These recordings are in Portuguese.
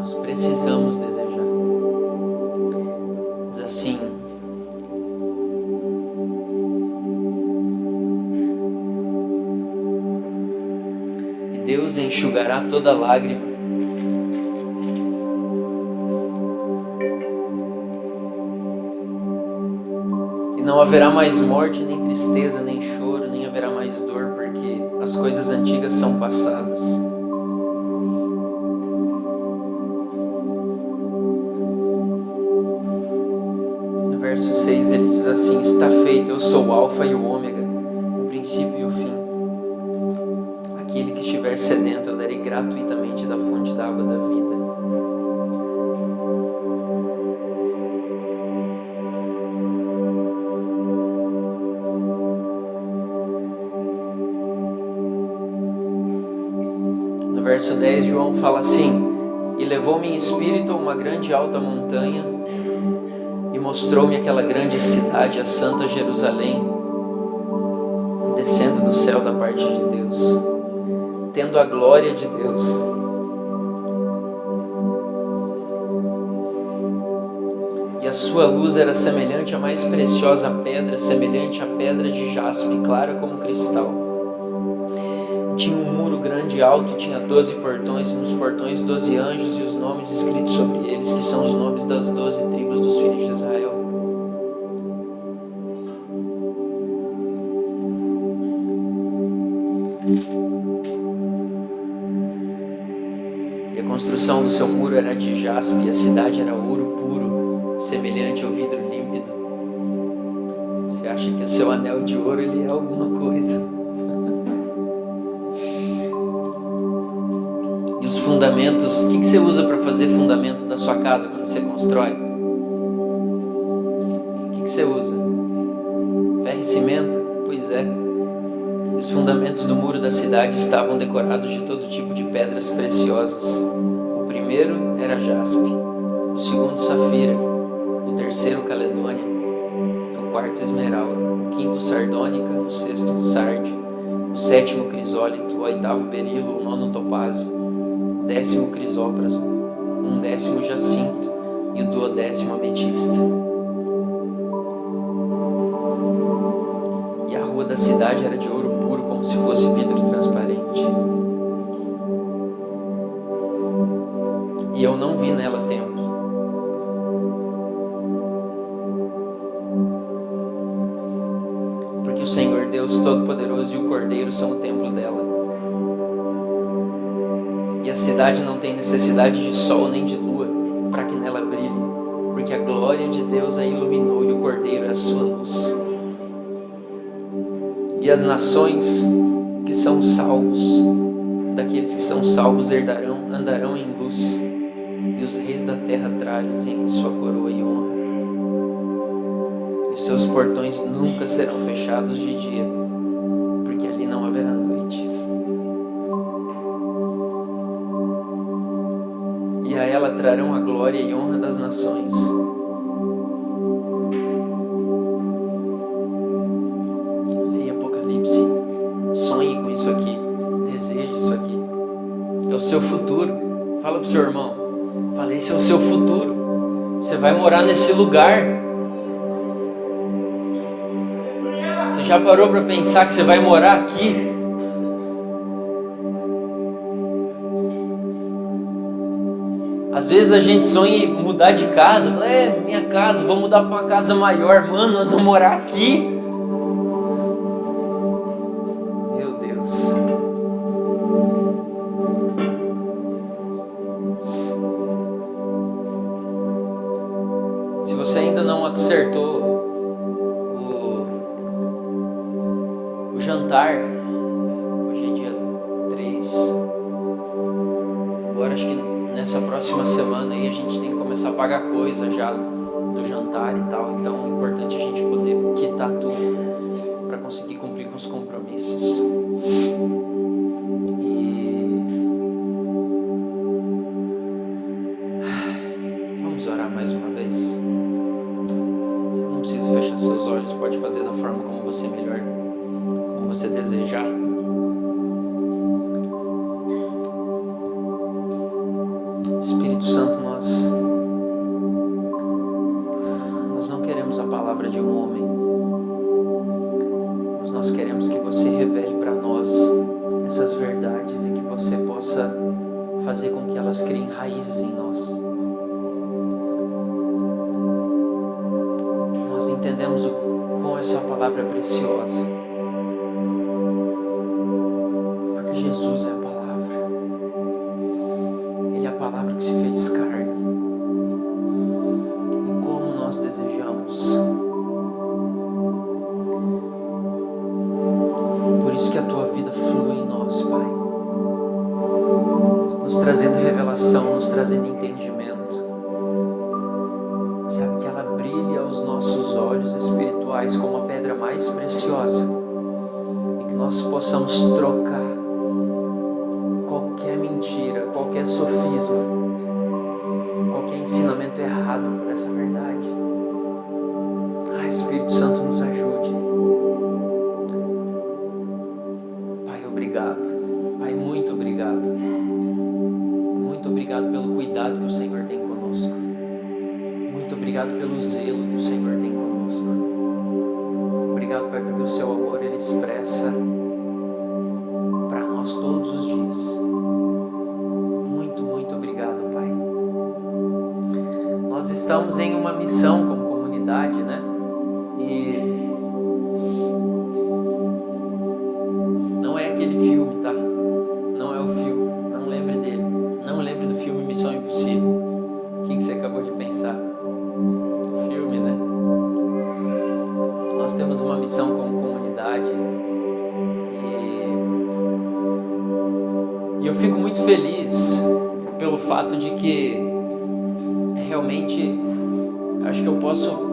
Nós precisamos desejar. Diz assim: e Deus enxugará toda lágrima. Não haverá mais morte, nem tristeza, nem choro, nem haverá mais dor, porque as coisas antigas são passadas. No verso 6 ele diz assim: está feito, eu sou o alfa e o ômega, o princípio e o fim. Aquele que estiver sedento, eu darei gratuitamente da fonte da água da vida. No verso 10, João fala assim: e levou-me em espírito a uma grande e alta montanha, e mostrou-me aquela grande cidade, a santa Jerusalém, descendo do céu da parte de Deus, tendo a glória de Deus. E a sua luz era semelhante à mais preciosa pedra, semelhante à pedra de jaspe, clara como cristal. Tinha um muro grande e alto, e tinha 12 portões, e nos portões 12 anjos, e os nomes escritos sobre eles, que são os nomes das 12 tribos dos filhos de Israel. E a construção do seu muro era de jaspe, e a cidade era ouro puro, semelhante ao vidro límpido. Você acha que o seu anel de ouro ele é alguma coisa? E os fundamentos, o que você usa para fazer fundamento da sua casa quando você constrói? O que você usa? Ferro e cimento? Pois é. Os fundamentos do muro da cidade estavam decorados de todo tipo de pedras preciosas. O primeiro era jaspe, o segundo safira, o terceiro caledônia, o quarto esmeralda, o quinto sardônica, o sexto sardio, o sétimo crisólito, o oitavo berilo, o nono topázio, 10º crisópraso, 11º jacinto e o 12º ametista. E a rua da cidade era de ouro puro, como se fosse vidro transparente. E eu não vi nela templo. Porque o Senhor Deus Todo-Poderoso e o Cordeiro são o templo dela. E a cidade não tem necessidade de sol nem de lua para que nela brilhe, porque a glória de Deus a iluminou e o Cordeiro é a sua luz. E as nações que são salvos, daqueles que são salvos andarão em luz, e os reis da terra trazem sua coroa e honra. E os seus portões nunca serão fechados de dia, porque ali não haverá noite. E a ela trarão a glória e honra das nações. Leia Apocalipse. Sonhe com isso aqui. Deseje isso aqui. É o seu futuro. Fala pro seu irmão. Fala, esse é o seu futuro. Você vai morar nesse lugar. Você já parou para pensar que você vai morar aqui? Às vezes a gente sonha em mudar de casa. Minha casa, vou mudar para uma casa maior. Mano, nós vamos morar aqui. Meu Deus. Se você ainda não acertou o jantar, hoje é dia 3. Agora acho que nessa próxima semana aí a gente tem que começar a pagar coisa já do jantar e tal, então é importante a gente poder quitar tudo para conseguir cumprir com os compromissos. E vamos orar mais uma vez. Você não precisa fechar seus olhos, pode fazer da forma como você melhor, como você desejar. Espírito Santo, nós não queremos a palavra de um homem, mas nós queremos que você revele para nós essas verdades e que você possa fazer com que elas criem raízes em nós. Nós entendemos o quão essa palavra é preciosa, porque Jesus é a palavra. Ele é a palavra que se fez carne. E como nós desejamos. Por isso que a tua vida flui em nós, Pai, nos trazendo revelação, nos trazendo entendimento. Sabe, que ela brilhe aos nossos olhos espirituais como a pedra mais preciosa, e que nós possamos trocar qualquer mentira, qualquer sofisma, qualquer ensinamento errado por essa verdade. Espírito Santo, nos ajude. Pai, obrigado. Pai, muito obrigado. Muito obrigado pelo cuidado que o Senhor tem conosco. Muito obrigado pelo zelo que o Senhor tem conosco. Obrigado, Pai, porque o seu amor ele expressa para nós todos os dias. Muito obrigado, Pai. Nós estamos em uma missão como comunidade, né? E não é aquele filme, tá? Não é o filme. Não lembre dele. Não lembre do filme Missão Impossível. O que você acabou de pensar? Filme, né? Nós temos uma missão como comunidade e eu fico muito feliz pelo fato de que realmente acho que eu posso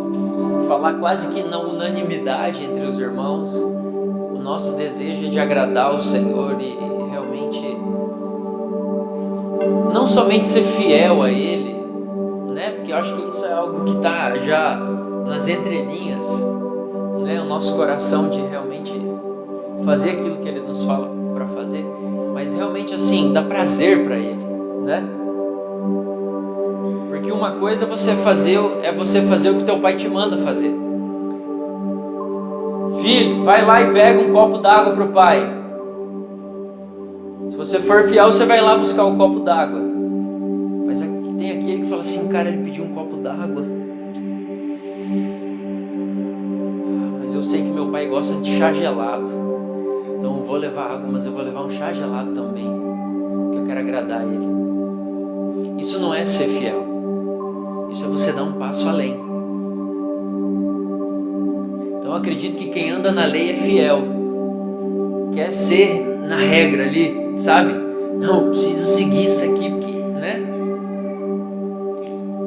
falar quase que na unanimidade entre os irmãos. O nosso desejo é de agradar o Senhor e realmente não somente ser fiel a Ele, né? Porque eu acho que isso é algo que está já nas entrelinhas, né? O nosso coração de realmente fazer aquilo que Ele nos fala para fazer, mas realmente assim, dá prazer para Ele, né? Porque uma coisa é você fazer o que teu pai te manda fazer. Filho, vai lá e pega um copo d'água pro pai. Se você for fiel, você vai lá buscar o copo d'água. Mas aqui tem aquele que fala assim, cara, ele pediu um copo d'água. Mas eu sei que meu pai gosta de chá gelado. Então eu vou levar água, mas eu vou levar um chá gelado também, porque eu quero agradar ele. Isso não é ser fiel. Isso é você dar um passo além. Então eu acredito que quem anda na lei é fiel. Quer ser na regra ali, sabe? Não, eu preciso seguir isso aqui, porque, né?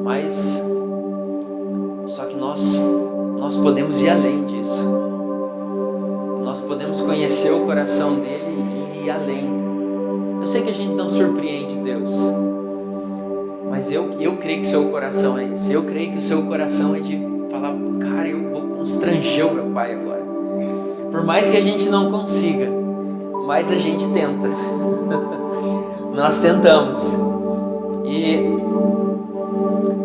Mas só que nós podemos ir além disso. Nós podemos conhecer o coração dele e ir além. Eu sei que a gente não surpreende Deus, mas eu creio que seu coração é esse. Eu creio que o seu coração é de falar, cara, eu vou constranger o meu pai agora. Por mais que a gente não consiga, mas a gente tenta. Nós tentamos. E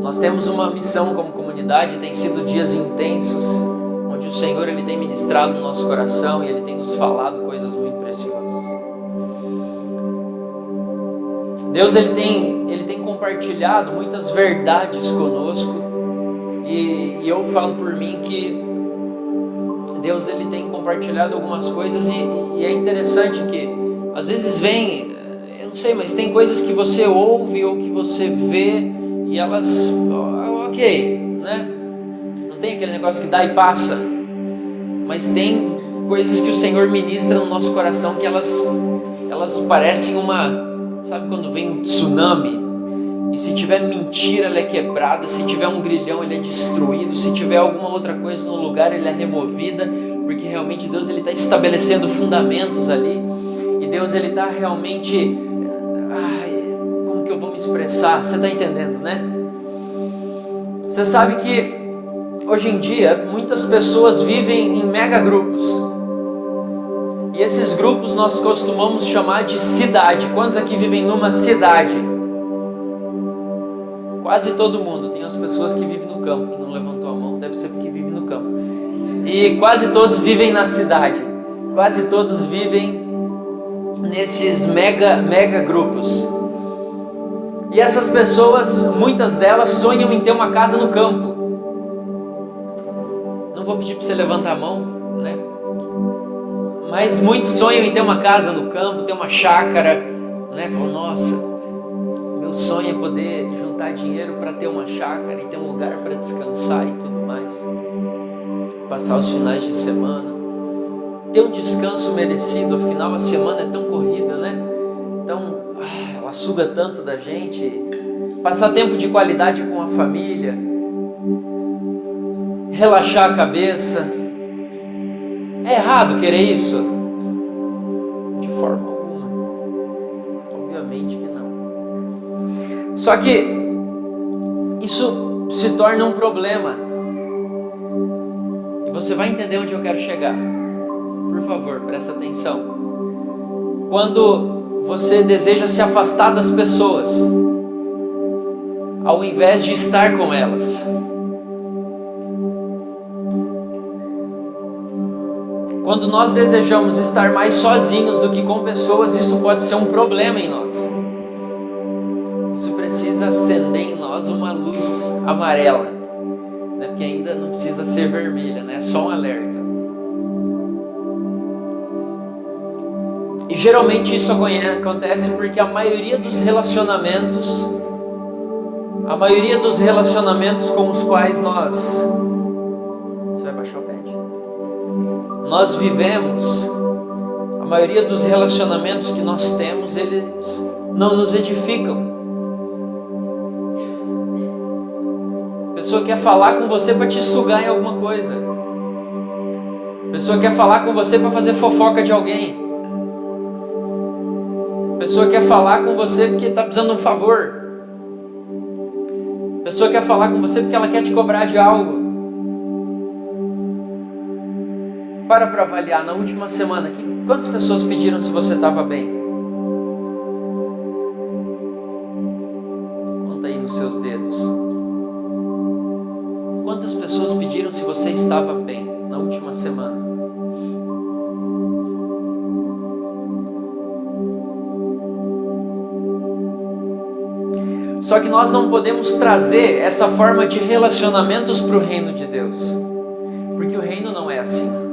nós temos uma missão como comunidade, tem sido dias intensos, onde o Senhor ele tem ministrado no nosso coração e Ele tem nos falado coisas muito preciosas. Deus ele tem compartilhado muitas verdades conosco e eu falo por mim que Deus ele tem compartilhado algumas coisas e é interessante que às vezes vem, eu não sei, mas tem coisas que você ouve ou que você vê e elas, ok, né? Não tem aquele negócio que dá e passa, mas tem coisas que o Senhor ministra no nosso coração que elas parecem uma, sabe quando vem um tsunami e se tiver mentira ela é quebrada, se tiver um grilhão ele é destruído, se tiver alguma outra coisa no lugar ele é removida, porque realmente Deus ele está estabelecendo fundamentos ali e Deus ele está realmente, como que eu vou me expressar? Você está entendendo, né? Você sabe que hoje em dia muitas pessoas vivem em mega grupos. E esses grupos nós costumamos chamar de cidade. Quantos aqui vivem numa cidade? Quase todo mundo. Tem as pessoas que vivem no campo, que não levantou a mão, deve ser porque vive no campo. E quase todos vivem na cidade. Quase todos vivem nesses mega grupos. E essas pessoas, muitas delas sonham em ter uma casa no campo. Não vou pedir para você levantar a mão, né? Mas muitos sonham em ter uma casa no campo, ter uma chácara, né? Falam, nossa, meu sonho é poder juntar dinheiro para ter uma chácara e ter um lugar para descansar e tudo mais. Passar os finais de semana, ter um descanso merecido, afinal a semana é tão corrida, né? Então, ela suga tanto da gente. Passar tempo de qualidade com a família, relaxar a cabeça. É errado querer isso? De forma alguma. Obviamente que não. Só que isso se torna um problema. E você vai entender onde eu quero chegar. Por favor, presta atenção. Quando você deseja se afastar das pessoas, ao invés de estar com elas. Quando nós desejamos estar mais sozinhos do que com pessoas, isso pode ser um problema em nós. Isso precisa acender em nós uma luz amarela, né? Porque ainda não precisa ser vermelha, né? É só um alerta. E geralmente isso acontece porque a maioria dos relacionamentos com os quais nós... Você vai baixar o pad? Nós vivemos, a maioria dos relacionamentos que nós temos, eles não nos edificam. A pessoa quer falar com você para te sugar em alguma coisa. A pessoa quer falar com você para fazer fofoca de alguém. A pessoa quer falar com você porque está precisando de um favor. A pessoa quer falar com você porque ela quer te cobrar de algo. Para avaliar, na última semana, quantas pessoas pediram se você estava bem? Conta aí nos seus dedos. Quantas pessoas pediram se você estava bem na última semana? Só que nós não podemos trazer essa forma de relacionamentos para o reino de Deus, porque o reino não é assim.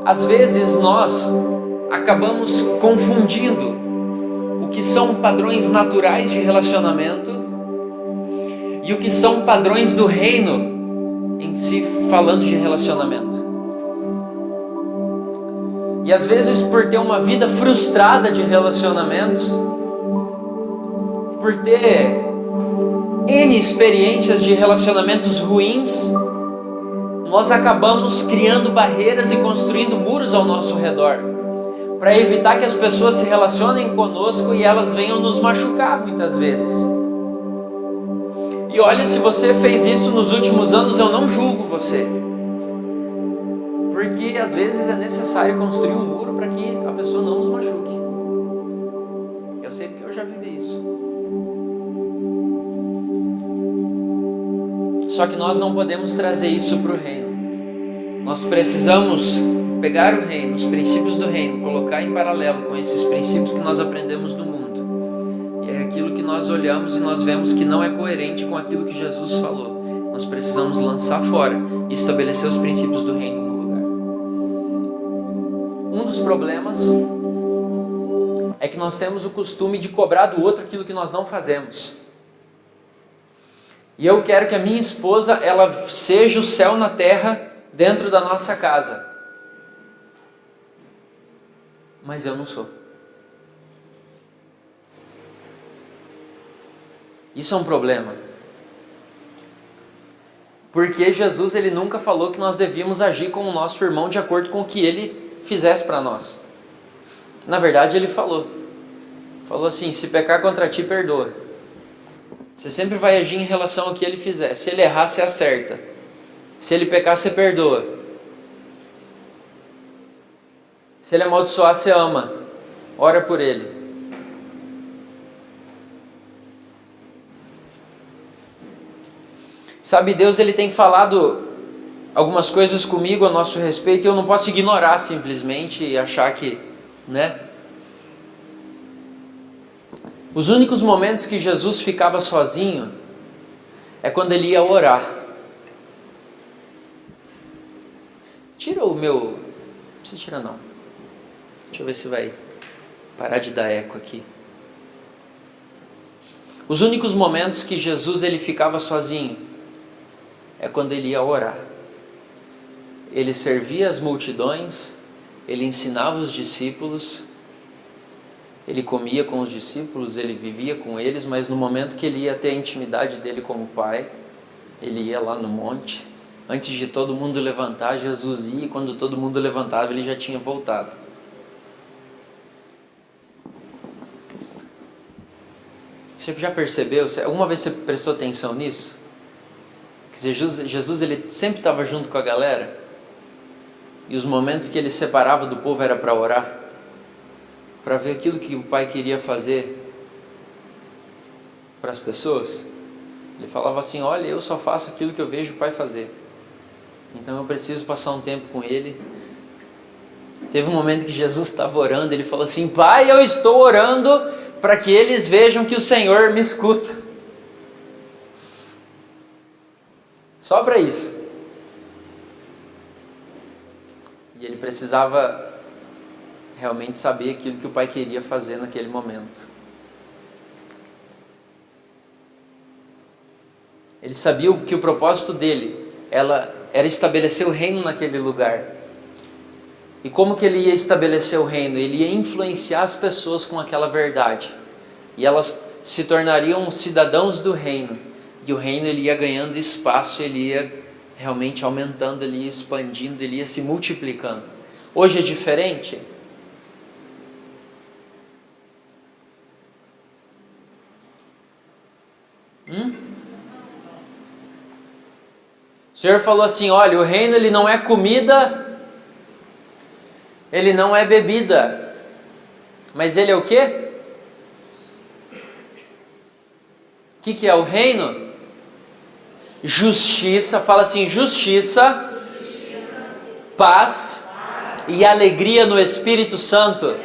Às vezes nós acabamos confundindo o que são padrões naturais de relacionamento e o que são padrões do reino em si, falando de relacionamento. E às vezes, por ter uma vida frustrada de relacionamentos, por ter N experiências de relacionamentos ruins, nós acabamos criando barreiras e construindo muros ao nosso redor, para evitar que as pessoas se relacionem conosco e elas venham nos machucar muitas vezes. E olha, se você fez isso nos últimos anos, eu não julgo você. Porque às vezes é necessário construir um muro para que a pessoa não nos machuque. Eu sei porque eu já vivi isso. Só que nós não podemos trazer isso para o reino. Nós precisamos pegar o reino, os princípios do reino, colocar em paralelo com esses princípios que nós aprendemos no mundo. E é aquilo que nós olhamos e nós vemos que não é coerente com aquilo que Jesus falou. Nós precisamos lançar fora e estabelecer os princípios do reino. Um dos problemas é que nós temos o costume de cobrar do outro aquilo que nós não fazemos. E eu quero que a minha esposa, ela seja o céu na terra dentro da nossa casa. Mas eu não sou. Isso é um problema. Porque Jesus, ele nunca falou que nós devíamos agir com o nosso irmão de acordo com o que ele fizesse para nós. Na verdade, ele falou assim: se pecar contra ti, perdoa. Você sempre vai agir em relação ao que ele fizer. Se ele errar, você acerta. Se ele pecar, você perdoa. Se ele amaldiçoar, você ama. Ora por ele. Sabe, Deus ele tem falado algumas coisas comigo a nosso respeito e eu não posso ignorar simplesmente e achar que, né? Os únicos momentos que Jesus ficava sozinho é quando ele ia orar. Tira o meu... Não precisa tirar não. Deixa eu ver se vai parar de dar eco aqui. Os únicos momentos que Jesus ele ficava sozinho é quando ele ia orar. Ele servia as multidões, ele ensinava os discípulos, ele comia com os discípulos, ele vivia com eles, mas no momento que ele ia ter a intimidade dele com o Pai, ele ia lá no monte. Antes de todo mundo levantar, Jesus ia, e quando todo mundo levantava, ele já tinha voltado. Você já percebeu? Alguma vez você prestou atenção nisso? Que Jesus ele sempre estava junto com a galera? E os momentos que ele separava do povo era para orar? Para ver aquilo que o Pai queria fazer para as pessoas? Ele falava assim, olha, eu só faço aquilo que eu vejo o Pai fazer. Então eu preciso passar um tempo com Ele. Teve um momento que Jesus estava orando, ele falou assim, Pai, eu estou orando para que eles vejam que o Senhor me escuta. Só para isso. E ele precisava realmente saber aquilo que o Pai queria fazer naquele momento. Ele sabia que o propósito dele era estabelecer o reino naquele lugar. E como que ele ia estabelecer o reino? Ele ia influenciar as pessoas com aquela verdade. E elas se tornariam cidadãos do reino. E o reino ele ia ganhando espaço, ele ia realmente aumentando, ele ia expandindo, ele ia se multiplicando. Hoje é diferente? O Senhor falou assim, olha, o reino ele não é comida, ele não é bebida, mas ele é o quê? O que é o reino? Justiça, fala assim, justiça, paz e alegria no Espírito Santo.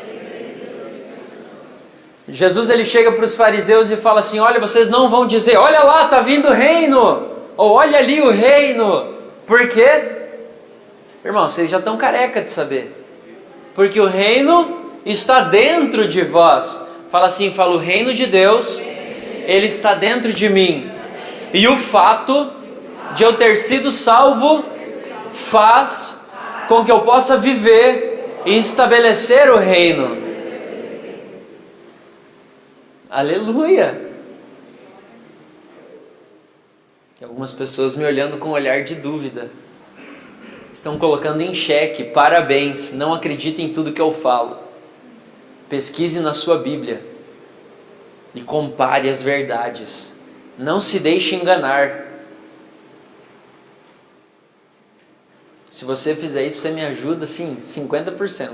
Jesus ele chega para os fariseus e fala assim, olha, vocês não vão dizer, olha lá, está vindo o reino, ou olha ali o reino. Por quê? Irmão, vocês já estão careca de saber. Porque o reino está dentro de vós. Fala assim, fala, o reino de Deus, ele está dentro de mim. E o fato de eu ter sido salvo faz com que eu possa viver e estabelecer o reino. Aleluia! Tem algumas pessoas me olhando com um olhar de dúvida. Estão colocando em xeque. Parabéns, não acredite em tudo que eu falo. Pesquise na sua Bíblia e compare as verdades. Não se deixe enganar. Se você fizer isso, você me ajuda, sim, 50%.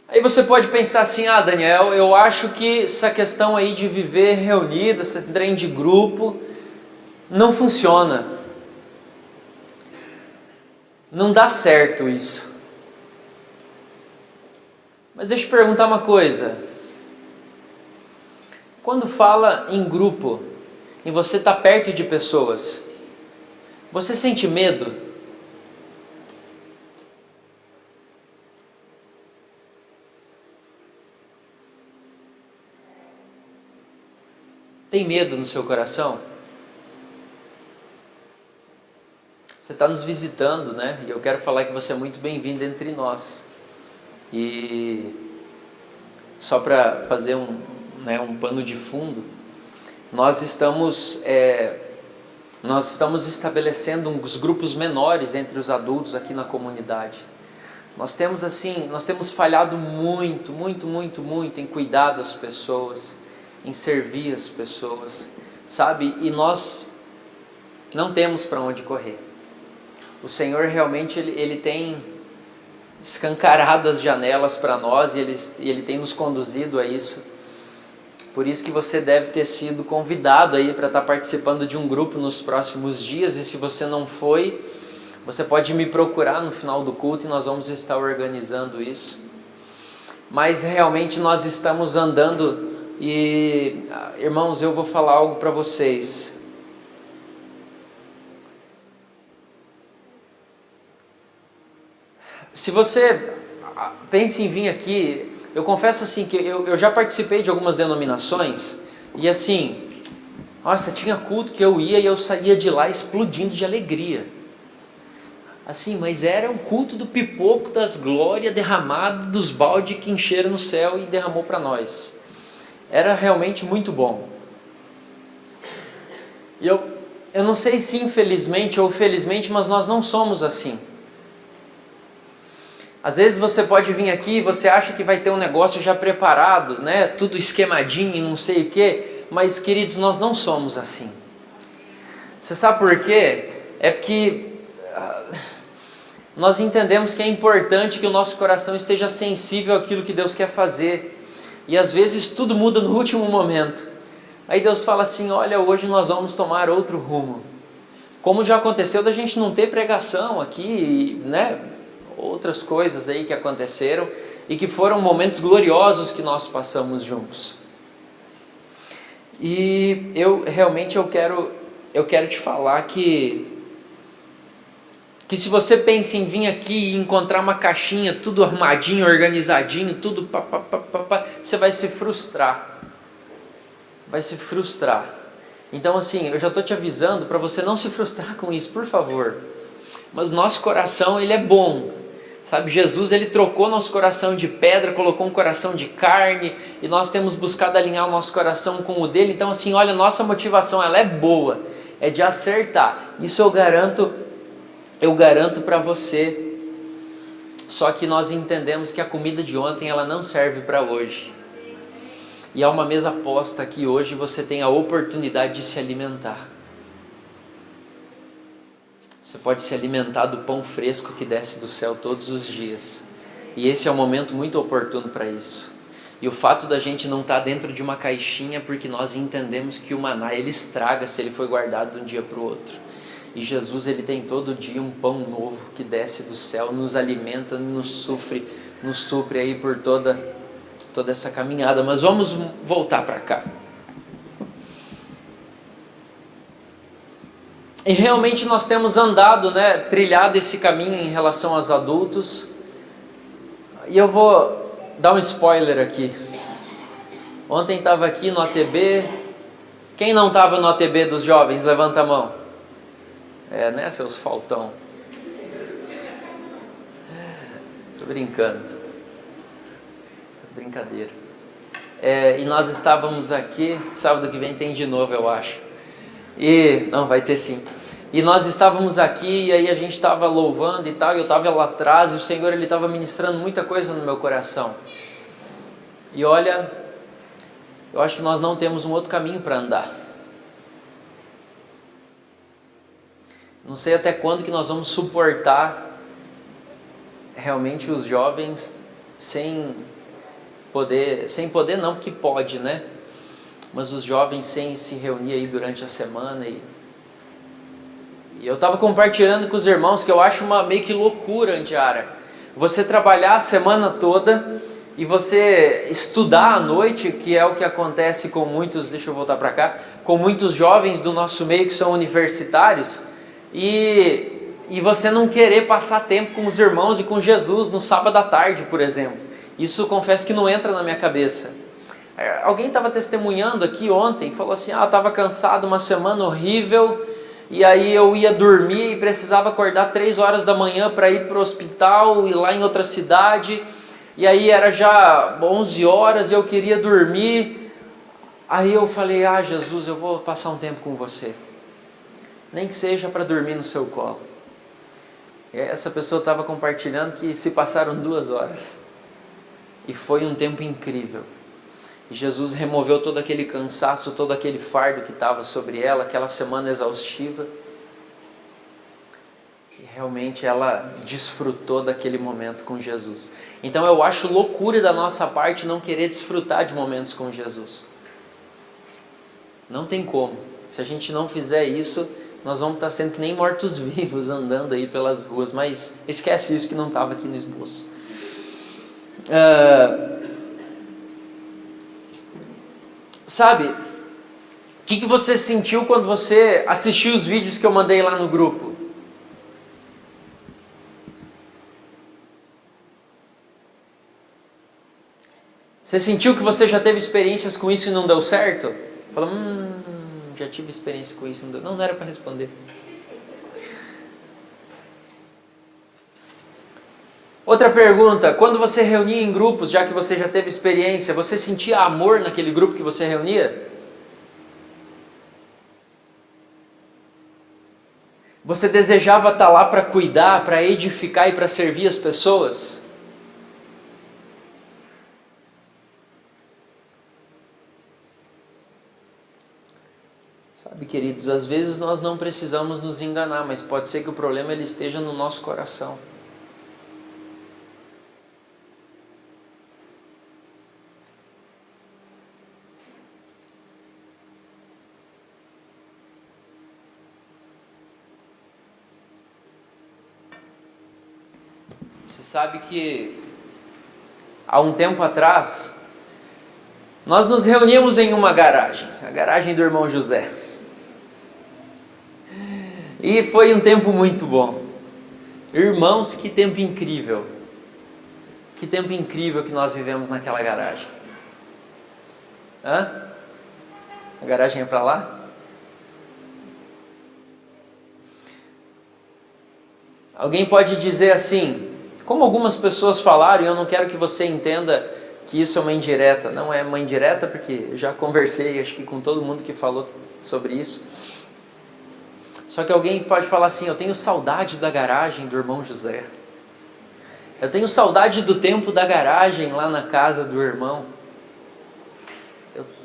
Aí você pode pensar assim, ah, Daniel, eu acho que essa questão aí de viver reunido, esse trem de grupo, não funciona. Não dá certo isso. Mas deixa eu perguntar uma coisa. Quando fala em grupo, e você está perto de pessoas, você sente medo? Tem medo no seu coração? Você está nos visitando, né? E eu quero falar que você é muito bem-vindo entre nós. E só para fazer um pano de fundo, nós estamos estabelecendo uns grupos menores entre os adultos aqui na comunidade. Nós temos falhado muito em cuidar das pessoas, em servir as pessoas, sabe? E nós não temos para onde correr. O Senhor realmente ele tem escancarado as janelas para nós e ele tem nos conduzido a isso. Por isso que você deve ter sido convidado aí para estar participando de um grupo nos próximos dias. E se você não foi, você pode me procurar no final do culto e nós vamos estar organizando isso. Mas realmente nós estamos andando e, irmãos, eu vou falar algo para vocês. Se você pensa em vir aqui, eu confesso assim que eu já participei de algumas denominações e assim, nossa, tinha culto que eu ia e eu saía de lá explodindo de alegria. Assim, mas era um culto do pipoco das glórias derramado dos baldes que encheram no céu e derramou para nós. Era realmente muito bom. E eu não sei se infelizmente ou felizmente, mas nós não somos assim. Às vezes você pode vir aqui e você acha que vai ter um negócio já preparado, né? Tudo esquemadinho e não sei o quê. Mas, queridos, nós não somos assim. Você sabe por quê? É porque nós entendemos que é importante que o nosso coração esteja sensível àquilo que Deus quer fazer. E às vezes tudo muda no último momento. Aí Deus fala assim, olha, hoje nós vamos tomar outro rumo. Como já aconteceu da gente não ter pregação aqui, né? Outras coisas aí que aconteceram e que foram momentos gloriosos que nós passamos juntos. E eu quero te falar que se você pensa em vir aqui e encontrar uma caixinha tudo armadinho, organizadinho, tudo você vai se frustrar. Vai se frustrar. Então assim, eu já estou te avisando para você não se frustrar com isso, por favor. Mas nosso coração, ele é bom. Sabe, Jesus, ele trocou nosso coração de pedra, colocou um coração de carne, e nós temos buscado alinhar o nosso coração com o dele. Então assim, olha, nossa motivação, ela é boa, é de acertar. Isso eu garanto para você. Só que nós entendemos que a comida de ontem, ela não serve para hoje. E há uma mesa posta aqui hoje, você tem a oportunidade de se alimentar. Você pode se alimentar do pão fresco que desce do céu todos os dias. E esse é um momento muito oportuno para isso. E o fato da gente não estar dentro de uma caixinha, porque nós entendemos que o maná, ele estraga se ele for guardado de um dia para o outro. E Jesus, ele tem todo dia um pão novo que desce do céu, nos alimenta, nos supre aí por toda essa caminhada. Mas vamos voltar para cá. E realmente nós temos andado, né, trilhado esse caminho em relação aos adultos. E eu vou dar um spoiler aqui. Ontem estava aqui no ATB. Quem não estava no ATB dos jovens? Levanta a mão. É, né, seus faltão. Tô brincando. Brincadeira. E nós estávamos aqui, sábado que vem tem de novo, eu acho. Não, vai ter sim. E nós estávamos aqui, e aí a gente estava louvando e tal, e eu estava lá atrás, e o Senhor, ele estava ministrando muita coisa no meu coração. E olha, eu acho que nós não temos um outro caminho para andar. Não sei até quando que nós vamos suportar realmente os jovens sem poder não, porque pode, né? Mas os jovens sem se reunir aí durante a semana. E eu estava compartilhando com os irmãos que eu acho uma meio que loucura, Andiara. Você trabalhar a semana toda e você estudar à noite, que é o que acontece com muitos, deixa eu voltar para cá, com muitos jovens do nosso meio que são universitários, e você não querer passar tempo com os irmãos e com Jesus no sábado à tarde, por exemplo. Isso confesso que não entra na minha cabeça. Alguém estava testemunhando aqui ontem, falou assim, estava cansado, uma semana horrível, e aí eu ia dormir e precisava acordar 3 horas da manhã para ir para o hospital, e lá em outra cidade, e aí era já 11 horas, eu queria dormir. Aí eu falei, Jesus, eu vou passar um tempo com você, nem que seja para dormir no seu colo. E essa pessoa estava compartilhando que se passaram 2 horas, e foi um tempo incrível. E Jesus removeu todo aquele cansaço, todo aquele fardo que estava sobre ela, aquela semana exaustiva. E realmente ela desfrutou daquele momento com Jesus. Então eu acho loucura da nossa parte não querer desfrutar de momentos com Jesus. Não tem como. Se a gente não fizer isso, nós vamos estar sendo que nem mortos-vivos andando aí pelas ruas. Mas esquece isso que não estava aqui no esboço. Sabe, o que você sentiu quando você assistiu os vídeos que eu mandei lá no grupo? Você sentiu que você já teve experiências com isso e não deu certo? Falou, já tive experiência com isso e não deu. Não era para responder. Outra pergunta, quando você reunia em grupos, já que você já teve experiência, você sentia amor naquele grupo que você reunia? Você desejava estar lá para cuidar, para edificar e para servir as pessoas? Sabe, queridos, às vezes nós não precisamos nos enganar, mas pode ser que o problema ele esteja no nosso coração. Você sabe que há um tempo atrás nós nos reuníamos em uma garagem, a garagem do irmão José. E foi um tempo muito bom. Irmãos, que tempo incrível. Que tempo incrível que nós vivemos naquela garagem. A garagem é para lá? Alguém pode dizer assim, como algumas pessoas falaram, e eu não quero que você entenda que isso é uma indireta. Não é uma indireta porque eu já conversei, acho que com todo mundo que falou sobre isso. Só que alguém pode falar assim, eu tenho saudade da garagem do irmão José. Eu tenho saudade do tempo da garagem lá na casa do irmão.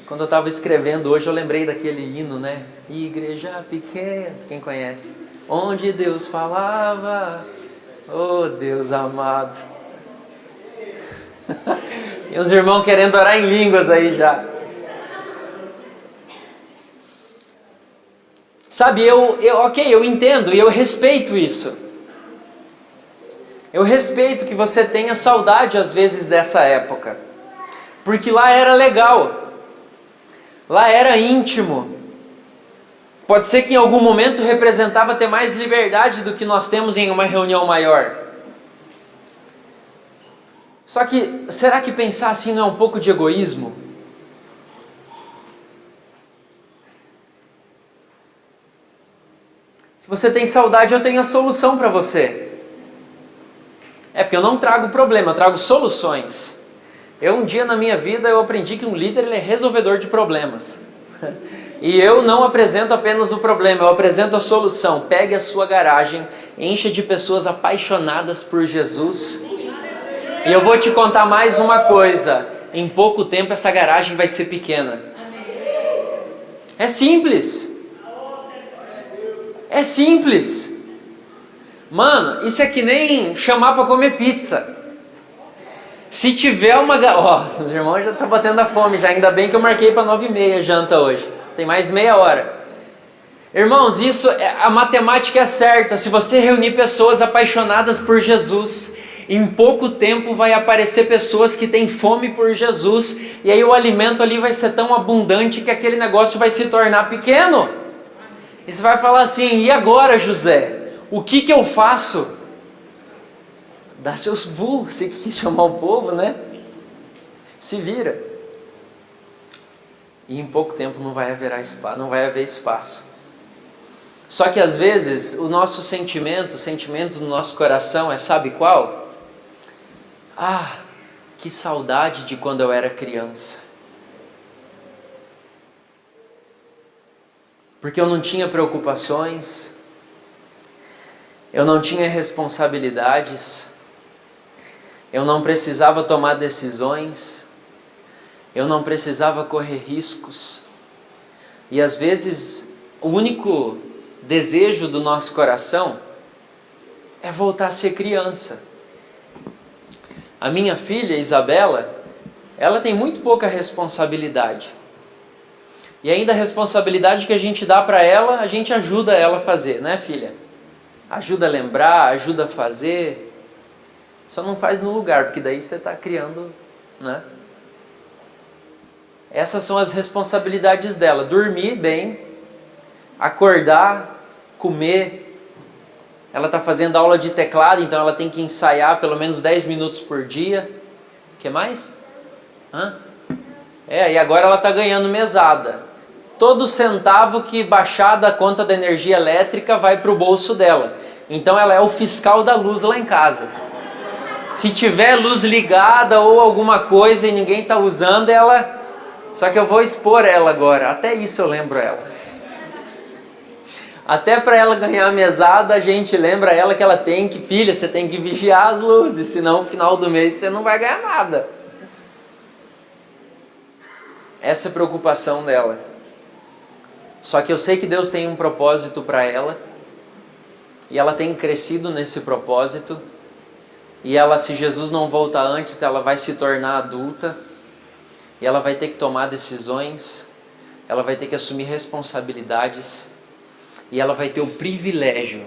Quando eu estava escrevendo hoje, eu lembrei daquele hino, né? Igreja pequena, quem conhece? Onde Deus falava, oh Deus amado. E os irmãos querendo orar em línguas aí já. Sabe, eu entendo e eu respeito isso. Eu respeito que você tenha saudade às vezes dessa época. Porque lá era legal. Lá era íntimo. Pode ser que em algum momento representava ter mais liberdade do que nós temos em uma reunião maior. Só que, será que pensar assim não é um pouco de egoísmo? Se você tem saudade, eu tenho a solução para você. É porque eu não trago problema, eu trago soluções. Um dia na minha vida eu aprendi que um líder ele é resolvedor de problemas. E eu não apresento apenas o problema, eu apresento a solução. Pegue a sua garagem, encha de pessoas apaixonadas por Jesus. E eu vou te contar mais uma coisa. Em pouco tempo essa garagem vai ser pequena. É simples. É simples. Mano, isso é que nem chamar para comer pizza. Se tiver uma... os irmãos já estão batendo a fome já. Ainda bem que eu marquei para 9h30 janta hoje. Tem mais meia hora. Irmãos, a matemática é certa. Se você reunir pessoas apaixonadas por Jesus, em pouco tempo vai aparecer pessoas que têm fome por Jesus. E aí o alimento ali vai ser tão abundante que aquele negócio vai se tornar pequeno. E você vai falar assim, e agora, José? O que eu faço? Dá seus pulos, você quis chamar o povo, né? Se vira. E em pouco tempo não vai haver espaço. Só que às vezes o nosso sentimento, o sentimento do nosso coração é, sabe qual? Que saudade de quando eu era criança. Porque eu não tinha preocupações, eu não tinha responsabilidades, eu não precisava tomar decisões, eu não precisava correr riscos. E às vezes o único desejo do nosso coração é voltar a ser criança. A minha filha Isabela, ela tem muito pouca responsabilidade. E ainda a responsabilidade que a gente dá para ela, a gente ajuda ela a fazer, né, filha? Ajuda a lembrar, ajuda a fazer. Só não faz no lugar, porque daí você está criando, né? Essas são as responsabilidades dela. Dormir bem, acordar, comer. Ela está fazendo aula de teclado, então ela tem que ensaiar pelo menos 10 minutos por dia. O que mais? E agora ela está ganhando mesada. Todo centavo que baixar da conta da energia elétrica vai para o bolso dela. Então ela é o fiscal da luz lá em casa. Se tiver luz ligada ou alguma coisa e ninguém está usando, ela... Só que eu vou expor ela agora. Até isso eu lembro ela. Até para ela ganhar mesada, a gente lembra ela que ela tem que... Filha, você tem que vigiar as luzes, senão no final do mês você não vai ganhar nada. Essa é a preocupação dela. Só que eu sei que Deus tem um propósito para ela. E ela tem crescido nesse propósito. E ela, se Jesus não voltar antes, ela vai se tornar adulta. E ela vai ter que tomar decisões. Ela vai ter que assumir responsabilidades. E ela vai ter o privilégio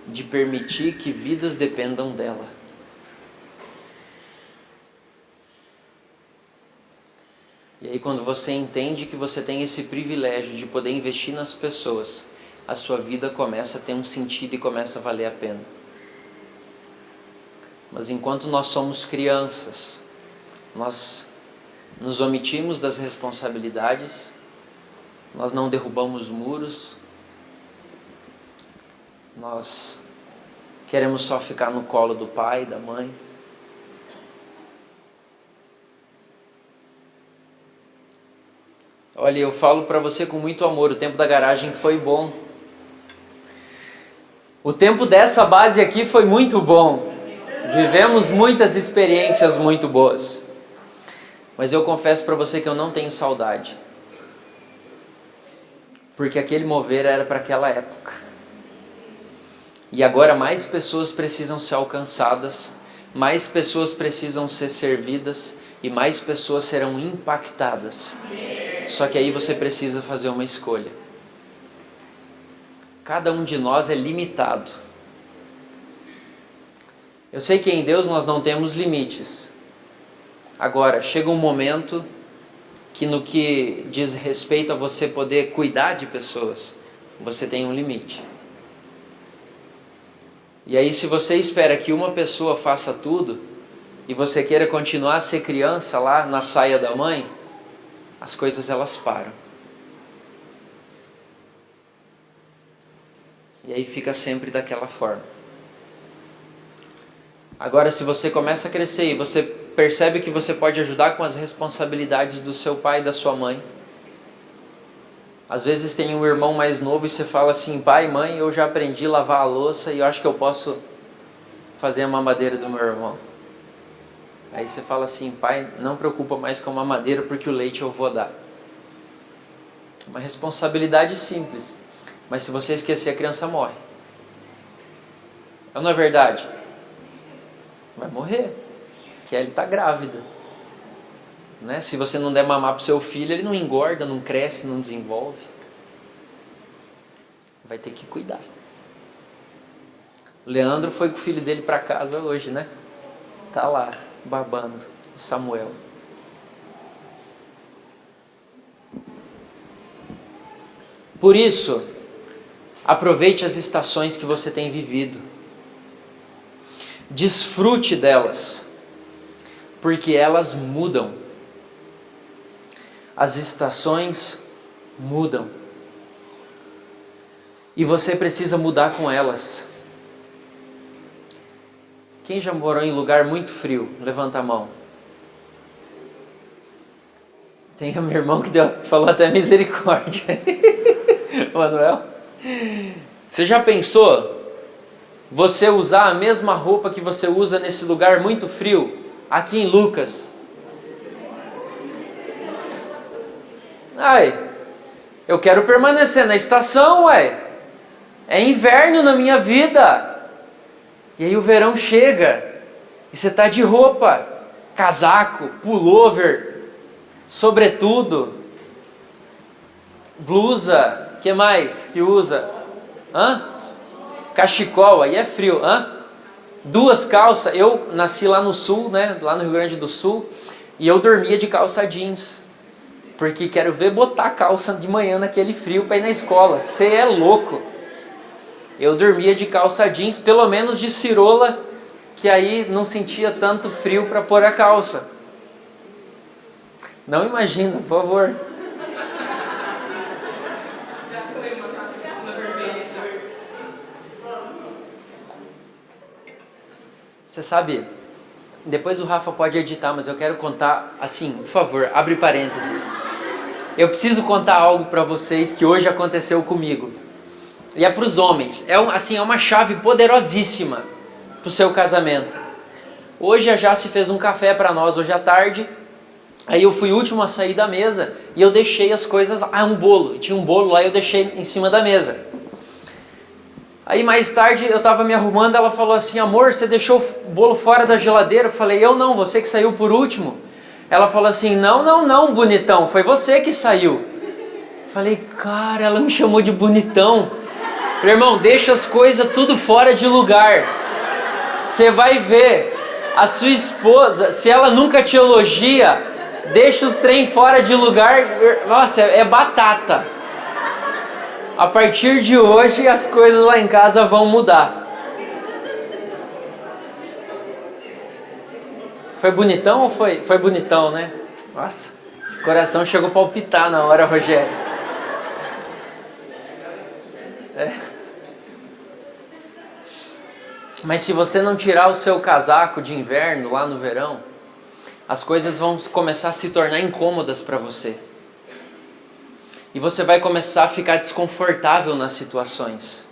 de permitir que vidas dependam dela. E aí quando você entende que você tem esse privilégio de poder investir nas pessoas, a sua vida começa a ter um sentido e começa a valer a pena. Mas enquanto nós somos crianças, nós nos omitimos das responsabilidades, nós não derrubamos muros, nós queremos só ficar no colo do pai, da mãe. Olha, eu falo para você com muito amor, o tempo da garagem foi bom. O tempo dessa base aqui foi muito bom. Vivemos muitas experiências muito boas. Mas eu confesso para você que eu não tenho saudade. Porque aquele mover era para aquela época. E agora mais pessoas precisam ser alcançadas, mais pessoas precisam ser servidas e mais pessoas serão impactadas. Só que aí você precisa fazer uma escolha. Cada um de nós é limitado. Eu sei que em Deus nós não temos limites. Agora, chega um momento que no que diz respeito a você poder cuidar de pessoas, você tem um limite. E aí se você espera que uma pessoa faça tudo, e você queira continuar a ser criança lá na saia da mãe, as coisas elas param. E aí fica sempre daquela forma. Agora se você começa a crescer e você percebe que você pode ajudar com as responsabilidades do seu pai e da sua mãe. Às vezes tem um irmão mais novo e você fala assim, pai, mãe, eu já aprendi a lavar a louça e eu acho que eu posso fazer a mamadeira do meu irmão. Aí você fala assim, pai, não preocupa mais com a mamadeira porque o leite eu vou dar. Uma responsabilidade simples, mas se você esquecer a criança morre. Não é verdade? Vai morrer. Kelly está grávida. Né? Se você não der mamar para o seu filho, ele não engorda, não cresce, não desenvolve. Vai ter que cuidar. O Leandro foi com o filho dele para casa hoje, né? Tá lá, babando, Samuel. Por isso, aproveite as estações que você tem vivido. Desfrute delas, porque elas mudam. As estações mudam. E você precisa mudar com elas. Quem já morou em lugar muito frio? Levanta a mão. Tem meu irmão que falou até misericórdia. Manuel. Você já pensou você usar a mesma roupa que você usa nesse lugar muito frio? Aqui em Lucas. Ai, eu quero permanecer na estação, ué. É inverno na minha vida. E aí o verão chega. E você está de roupa, casaco, pullover. sobretudo, blusa, que mais que usa? Cachecol, aí é frio. 2 calças. Eu nasci lá no sul, né? Lá no Rio Grande do Sul, e eu dormia de calça jeans, porque quero ver botar calça de manhã naquele frio para ir na escola. Você é louco. Eu dormia de calça jeans, pelo menos de cirola, que aí não sentia tanto frio para pôr a calça. Não imagina, por favor. Você sabe, depois o Rafa pode editar, mas eu quero contar, assim, por favor, abre parêntese. Eu preciso contar algo para vocês que hoje aconteceu comigo. E é para os homens. É uma chave poderosíssima para o seu casamento. Hoje a Jace fez um café para nós hoje à tarde. Aí eu fui o último a sair da mesa e eu deixei as coisas... um bolo. Tinha um bolo lá e eu deixei em cima da mesa. Aí mais tarde eu estava me arrumando, ela falou assim: amor, você deixou o bolo fora da geladeira? Eu falei: eu não, você que saiu por último. Ela falou assim: não, bonitão, foi você que saiu. Eu falei: cara, ela me chamou de bonitão. Eu falei: irmão, deixa as coisas tudo fora de lugar. Você vai ver, a sua esposa, se ela nunca te elogia, deixa os trem fora de lugar. Nossa, é batata. A partir de hoje as coisas lá em casa vão mudar. Foi bonitão ou foi? Foi bonitão, né? Nossa, o coração chegou a palpitar na hora, Rogério. Mas se você não tirar o seu casaco de inverno lá no verão, as coisas vão começar a se tornar incômodas para você. E você vai começar a ficar desconfortável nas situações.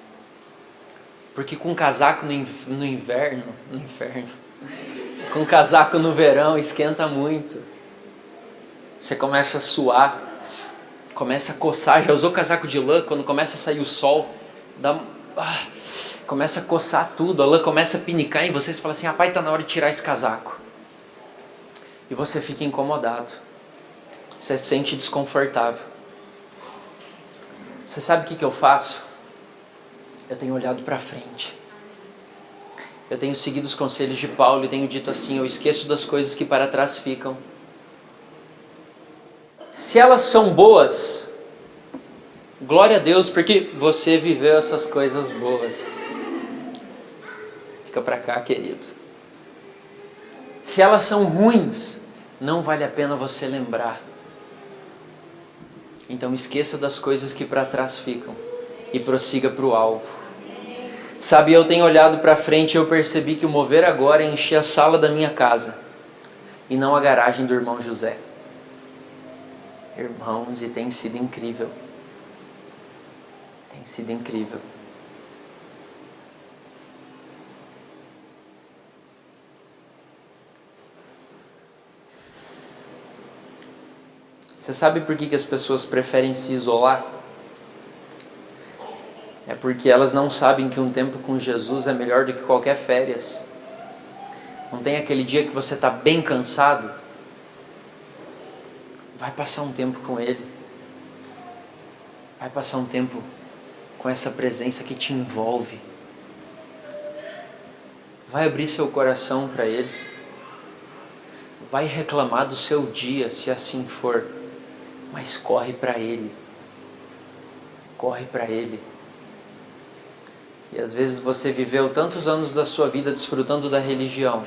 Porque com casaco no inverno, com casaco no verão esquenta muito. Você começa a suar, começa a coçar. Já usou casaco de lã? Quando começa a sair o sol, começa a coçar tudo, a lã começa a pinicar em você. Você fala assim: rapaz, tá na hora de tirar esse casaco. E você fica incomodado. Você se sente desconfortável. Você sabe o que eu faço? Eu tenho olhado para frente. Eu tenho seguido os conselhos de Paulo e tenho dito assim: eu esqueço das coisas que para trás ficam. Se elas são boas, glória a Deus, porque você viveu essas coisas boas. Fica para cá, querido. Se elas são ruins, não vale a pena você lembrar. Então esqueça das coisas que para trás ficam e prossiga para o alvo. Sabe, eu tenho olhado para frente e eu percebi que o mover agora é encher a sala da minha casa e não a garagem do irmão José. Irmãos, e tem sido incrível. Tem sido incrível. Você sabe por que as pessoas preferem se isolar? É porque elas não sabem que um tempo com Jesus é melhor do que qualquer férias. Não tem aquele dia que você está bem cansado? Vai passar um tempo com Ele. Vai passar um tempo com essa presença que te envolve. Vai abrir seu coração para Ele. Vai reclamar do seu dia, se assim for. Mas corre para Ele. Corre para Ele. E às vezes você viveu tantos anos da sua vida desfrutando da religião,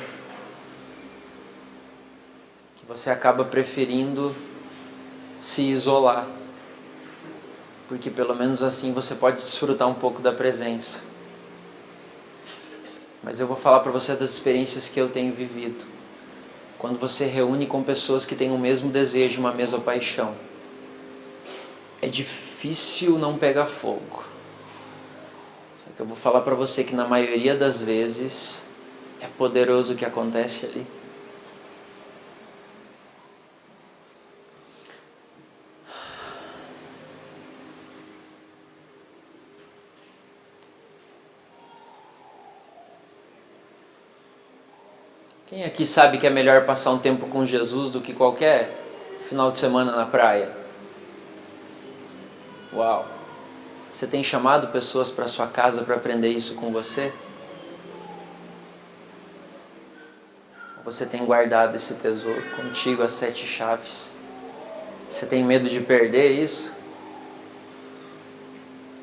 que você acaba preferindo se isolar. Porque pelo menos assim você pode desfrutar um pouco da presença. Mas eu vou falar para você das experiências que eu tenho vivido. Quando você reúne com pessoas que têm o mesmo desejo, uma mesma paixão, é difícil não pegar fogo. Só que eu vou falar para você que na maioria das vezes é poderoso o que acontece ali. Quem aqui sabe que é melhor passar um tempo com Jesus do que qualquer final de semana na praia? Uau! Você tem chamado pessoas para sua casa para aprender isso com você? Ou você tem guardado esse tesouro contigo às 7 chaves? Você tem medo de perder isso?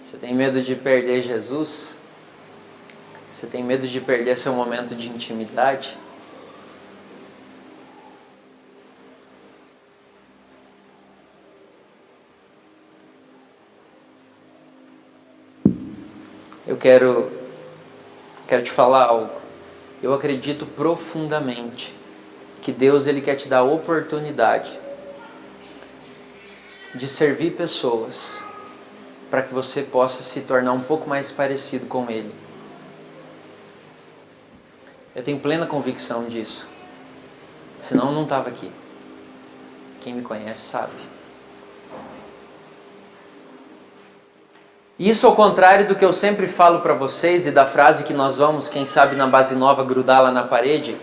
Você tem medo de perder Jesus? Você tem medo de perder seu momento de intimidade? Eu quero te falar algo. Eu acredito profundamente que Deus ele quer te dar a oportunidade de servir pessoas para que você possa se tornar um pouco mais parecido com Ele. Eu tenho plena convicção disso. Senão eu não estava aqui. Quem me conhece sabe. Isso ao contrário do que eu sempre falo para vocês e da frase que nós vamos, quem sabe na base nova, grudar lá na parede,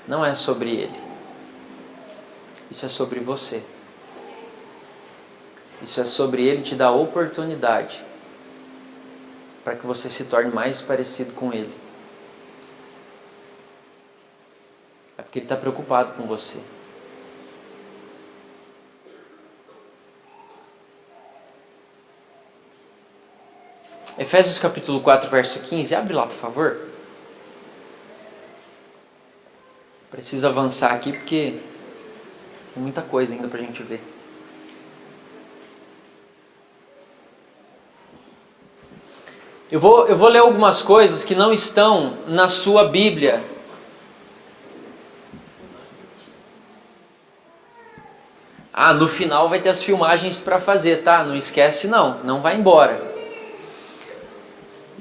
não é sobre Ele. Isso é sobre você. Isso é sobre Ele te dar a oportunidade para que você se torne mais parecido com Ele. É porque Ele está preocupado com você. Efésios capítulo 4, verso 15. Abre lá, por favor. Preciso avançar aqui porque tem muita coisa ainda para a gente ver. Eu vou ler algumas coisas que não estão na sua Bíblia. No final vai ter as filmagens para fazer, tá? Não esquece não vai embora.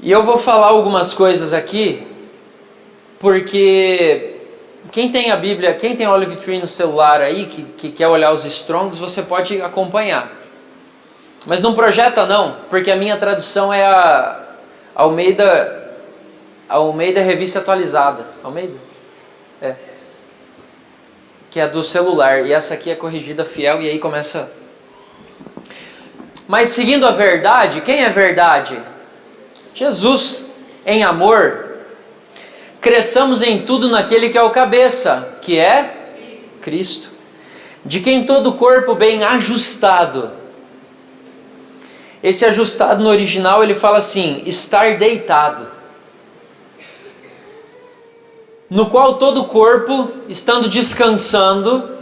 E eu vou falar algumas coisas aqui, porque quem tem a Bíblia, quem tem a Olive Tree no celular aí, que quer olhar os Strongs, você pode acompanhar. Mas não projeta não, porque a minha tradução é a Almeida Revista Atualizada. Almeida? É. Que é do celular. E essa aqui é corrigida fiel e aí começa... Mas seguindo a verdade, quem é verdade? Jesus, em amor, cresçamos em tudo naquele que é o cabeça, que é Cristo. De quem todo o corpo bem ajustado. Esse ajustado no original ele fala assim, estar deitado. No qual todo o corpo, estando descansando,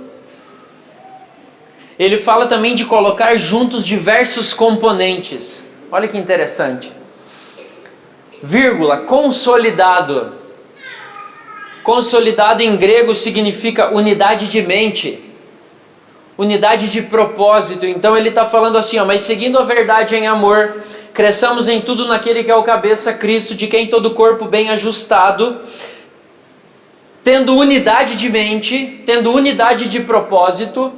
ele fala também de colocar juntos diversos componentes. Olha que interessante. Vírgula, consolidado. Consolidado em grego significa unidade de mente. Unidade de propósito. Então ele está falando assim, mas seguindo a verdade em amor, cresçamos em tudo naquele que é o cabeça, Cristo, de quem todo o corpo bem ajustado, tendo unidade de mente, tendo unidade de propósito,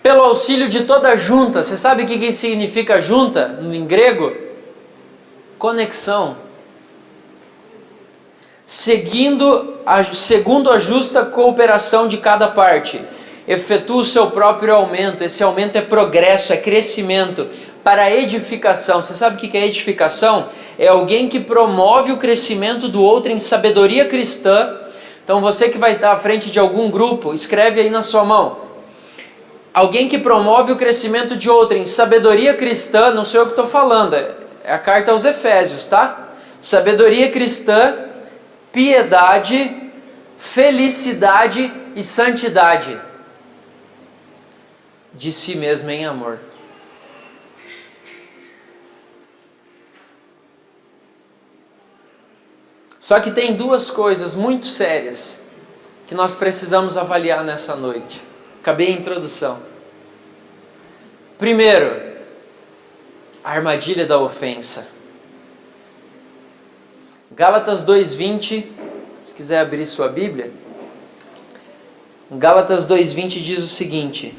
pelo auxílio de toda junta. Você sabe o que significa junta em grego? Conexão. Segundo a justa cooperação de cada parte, efetua o seu próprio aumento. Esse aumento é progresso, é crescimento, para edificação. Você sabe o que é edificação? É alguém que promove o crescimento do outro em sabedoria cristã. Então você que vai estar à frente de algum grupo, escreve aí na sua mão. Alguém que promove o crescimento de outro em sabedoria cristã, não sei o que estou falando, é a carta aos Efésios, tá? Sabedoria cristã, piedade, felicidade e santidade. De si mesmo em amor. Só que tem duas coisas muito sérias que nós precisamos avaliar nessa noite. Acabei a introdução. Primeiro, a armadilha da ofensa. Gálatas 2:20, se quiser abrir sua Bíblia. Gálatas 2:20 diz o seguinte: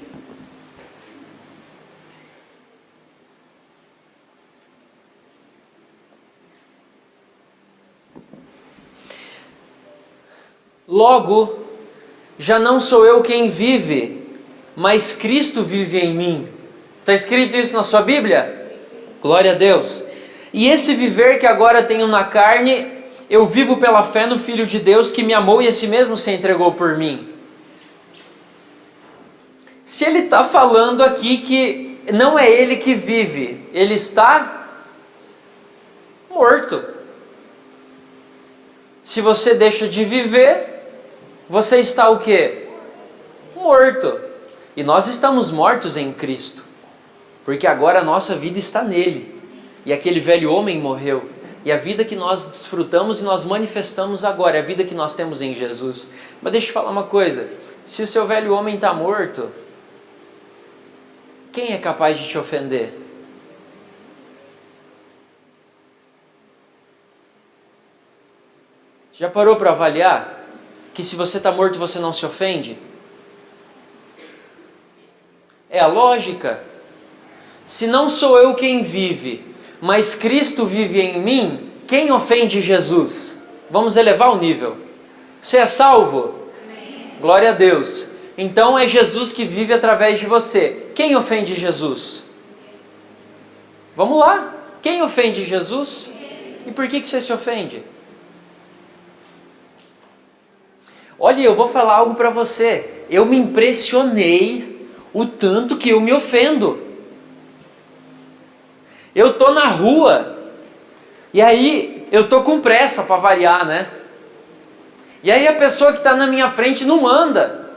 logo, já não sou eu quem vive, mas Cristo vive em mim. Está escrito isso na sua Bíblia? Glória a Deus. E esse viver que agora tenho na carne, eu vivo pela fé no Filho de Deus que me amou e a si mesmo se entregou por mim. Se ele está falando aqui que não é ele que vive, ele está morto. Se você deixa de viver, você está o quê? Morto. E nós estamos mortos em Cristo, porque agora a nossa vida está nele. E aquele velho homem morreu. E a vida que nós desfrutamos e nós manifestamos agora é a vida que nós temos em Jesus. Mas deixa eu falar uma coisa. Se o seu velho homem está morto, quem é capaz de te ofender? Já parou para avaliar que se você está morto você não se ofende? É a lógica. Se não sou eu quem vive, mas Cristo vive em mim, quem ofende Jesus? Vamos elevar o nível. Você é salvo? Sim. Glória a Deus. Então é Jesus que vive através de você. Quem ofende Jesus? Vamos lá. Quem ofende Jesus? E por que você se ofende? Olha, eu vou falar algo para você. Eu me impressionei o tanto que eu me ofendo. Eu tô na rua, e aí eu tô com pressa para variar, né? E aí a pessoa que está na minha frente não anda.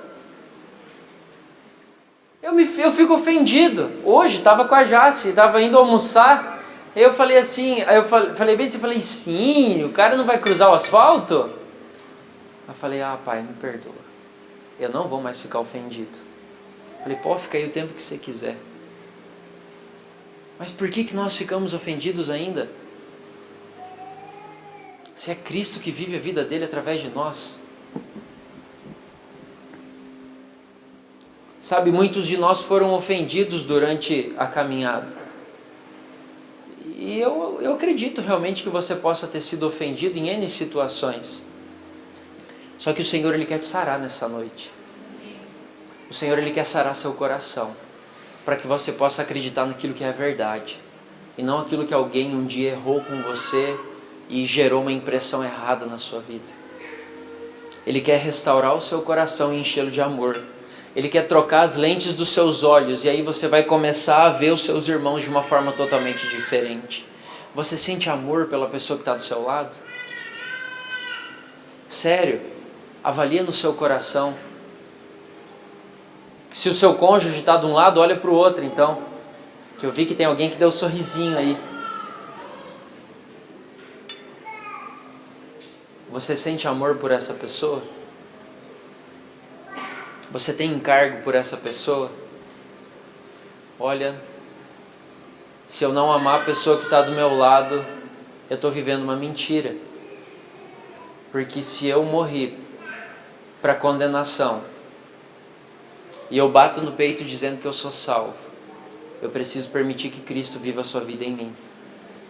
Eu fico ofendido. Hoje estava com a Jace, estava indo almoçar. Eu falei assim, falei bem assim, falei, sim, o cara não vai cruzar o asfalto? Eu falei, pai, me perdoa. Eu não vou mais ficar ofendido. Falei, pode ficar aí o tempo que você quiser. Mas por que nós ficamos ofendidos ainda? Se é Cristo que vive a vida dele através de nós. Sabe, muitos de nós foram ofendidos durante a caminhada. E eu acredito realmente que você possa ter sido ofendido em N situações. Só que o Senhor, Ele quer te sarar nessa noite. O Senhor, Ele quer sarar seu coração, para que você possa acreditar naquilo que é verdade, e não aquilo que alguém um dia errou com você e gerou uma impressão errada na sua vida. Ele quer restaurar o seu coração e enchê-lo de amor. Ele quer trocar as lentes dos seus olhos, e aí você vai começar a ver os seus irmãos de uma forma totalmente diferente. Você sente amor pela pessoa que está do seu lado? Sério, avalia no seu coração. Se o seu cônjuge está de um lado, olha para o outro então. Que eu vi que tem alguém que deu um sorrisinho aí. Você sente amor por essa pessoa? Você tem encargo por essa pessoa? Olha, se eu não amar a pessoa que está do meu lado, eu estou vivendo uma mentira. Porque se eu morrer para condenação, e eu bato no peito dizendo que eu sou salvo, eu preciso permitir que Cristo viva a sua vida em mim.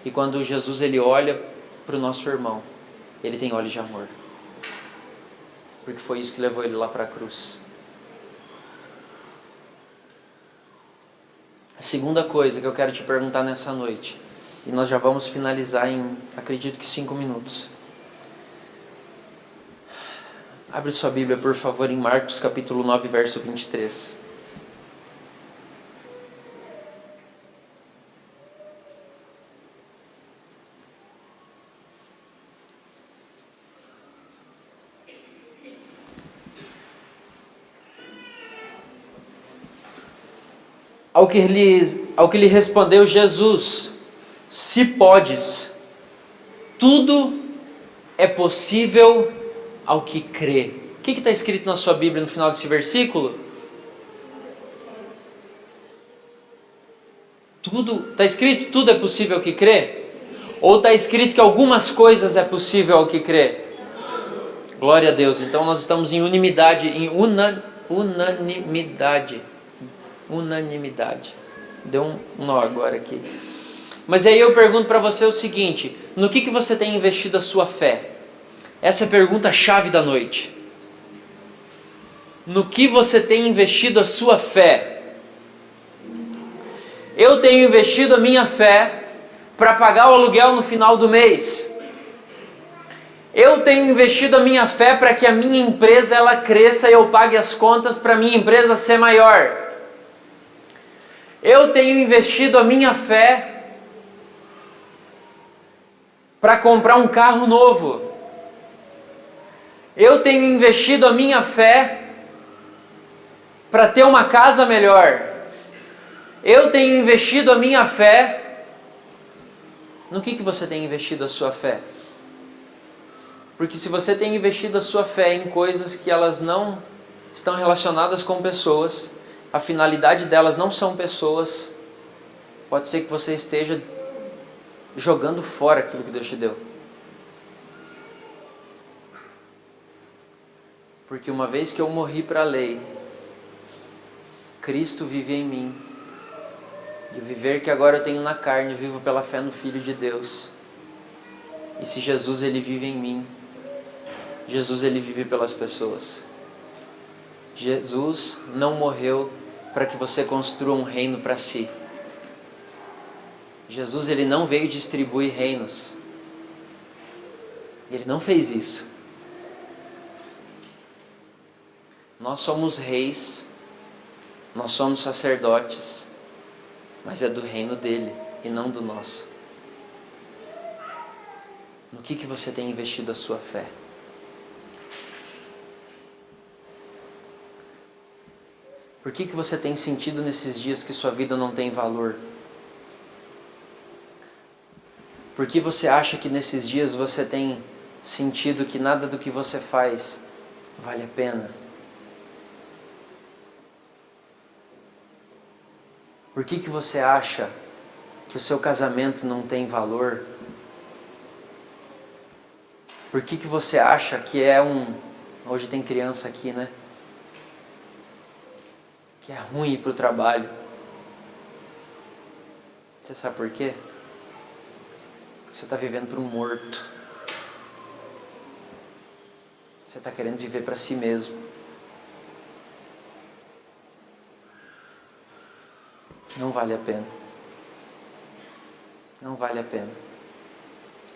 E quando Jesus ele olha para o nosso irmão, ele tem olhos de amor. Porque foi isso que levou ele lá para a cruz. A segunda coisa que eu quero te perguntar nessa noite, e nós já vamos finalizar em, acredito que 5 minutos. Abre sua Bíblia, por favor, em Marcos capítulo 9, verso 23. Ao que lhe respondeu Jesus: se podes, tudo é possível ao que crê. O que está escrito na sua Bíblia no final desse versículo? Está escrito tudo é possível ao que crê? Ou está escrito que algumas coisas é possível ao que crê? Glória a Deus. Então nós estamos em unanimidade, unanimidade. Deu um nó agora aqui. Mas aí eu pergunto para você o seguinte: no que você tem investido a sua fé? Essa é a pergunta-chave da noite. no que você tem investido a sua fé. Eu tenho investido a minha fé para pagar o aluguel no final do mês. Eu tenho investido a minha fé para que a minha empresa ela cresça e eu pague as contas para a minha empresa ser maior. Eu tenho investido a minha fé para comprar um carro novo. Eu tenho investido a minha fé para ter uma casa melhor. Eu tenho investido a minha fé. No que você tem investido a sua fé? Porque se você tem investido a sua fé em coisas que elas não estão relacionadas com pessoas, a finalidade delas não são pessoas, pode ser que você esteja jogando fora aquilo que Deus te deu. Porque uma vez que eu morri para a lei, Cristo vive em mim. E o viver que agora eu tenho na carne, eu vivo pela fé no Filho de Deus. E se Jesus ele vive em mim, Jesus ele vive pelas pessoas. Jesus não morreu para que você construa um reino para si. Jesus ele não veio distribuir reinos. Ele não fez isso. Nós somos reis, nós somos sacerdotes, mas é do reino dele e não do nosso. No que você tem investido a sua fé? Por que você tem sentido nesses dias que sua vida não tem valor? Por que você acha que nesses dias você tem sentido que nada do que você faz vale a pena? Por que você acha que o seu casamento não tem valor? Por que você acha que hoje tem criança aqui, né? Que é ruim ir para o trabalho. Você sabe por quê? Porque você está vivendo para um morto. Você está querendo viver para si mesmo. Não vale a pena. Não vale a pena.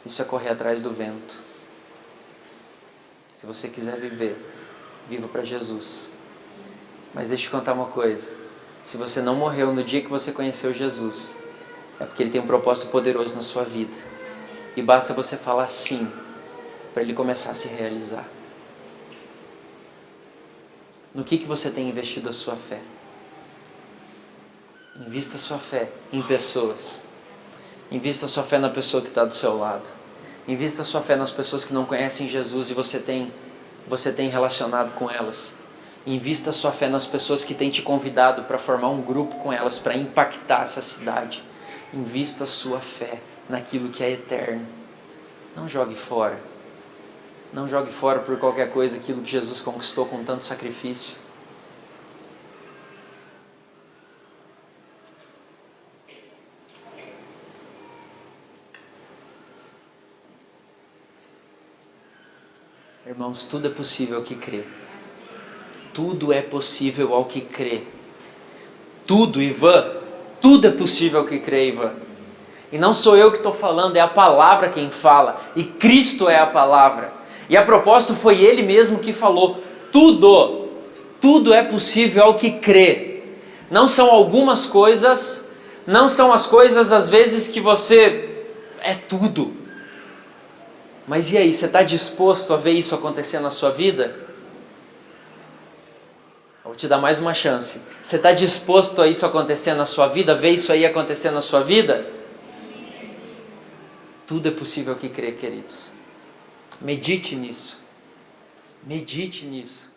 Isso é correr atrás do vento. Se você quiser viver, viva para Jesus. Mas deixa eu te contar uma coisa. Se você não morreu no dia que você conheceu Jesus, é porque Ele tem um propósito poderoso na sua vida. E basta você falar sim, para Ele começar a se realizar. No que você tem investido a sua fé? Invista a sua fé em pessoas. Invista a sua fé na pessoa que está do seu lado. Invista a sua fé nas pessoas que não conhecem Jesus e você tem relacionado com elas. Invista a sua fé nas pessoas que têm te convidado para formar um grupo com elas, para impactar essa cidade. Invista a sua fé naquilo que é eterno. Não jogue fora. Não jogue fora por qualquer coisa aquilo que Jesus conquistou com tanto sacrifício. Irmãos, tudo é possível ao que crê. Tudo é possível ao que crê. Tudo, Ivan. Tudo é possível ao que crê, Ivan. E não sou eu que estou falando, é a palavra quem fala. E Cristo é a palavra. E a propósito foi Ele mesmo que falou. Tudo é possível ao que crê. Não são algumas coisas, não são as coisas às vezes que você é tudo. Mas e aí, você está disposto a ver isso acontecer na sua vida? Vou te dar mais uma chance. Você está disposto a isso acontecer na sua vida? Ver isso aí acontecer na sua vida? Tudo é possível que crer, queridos. Medite nisso. Medite nisso.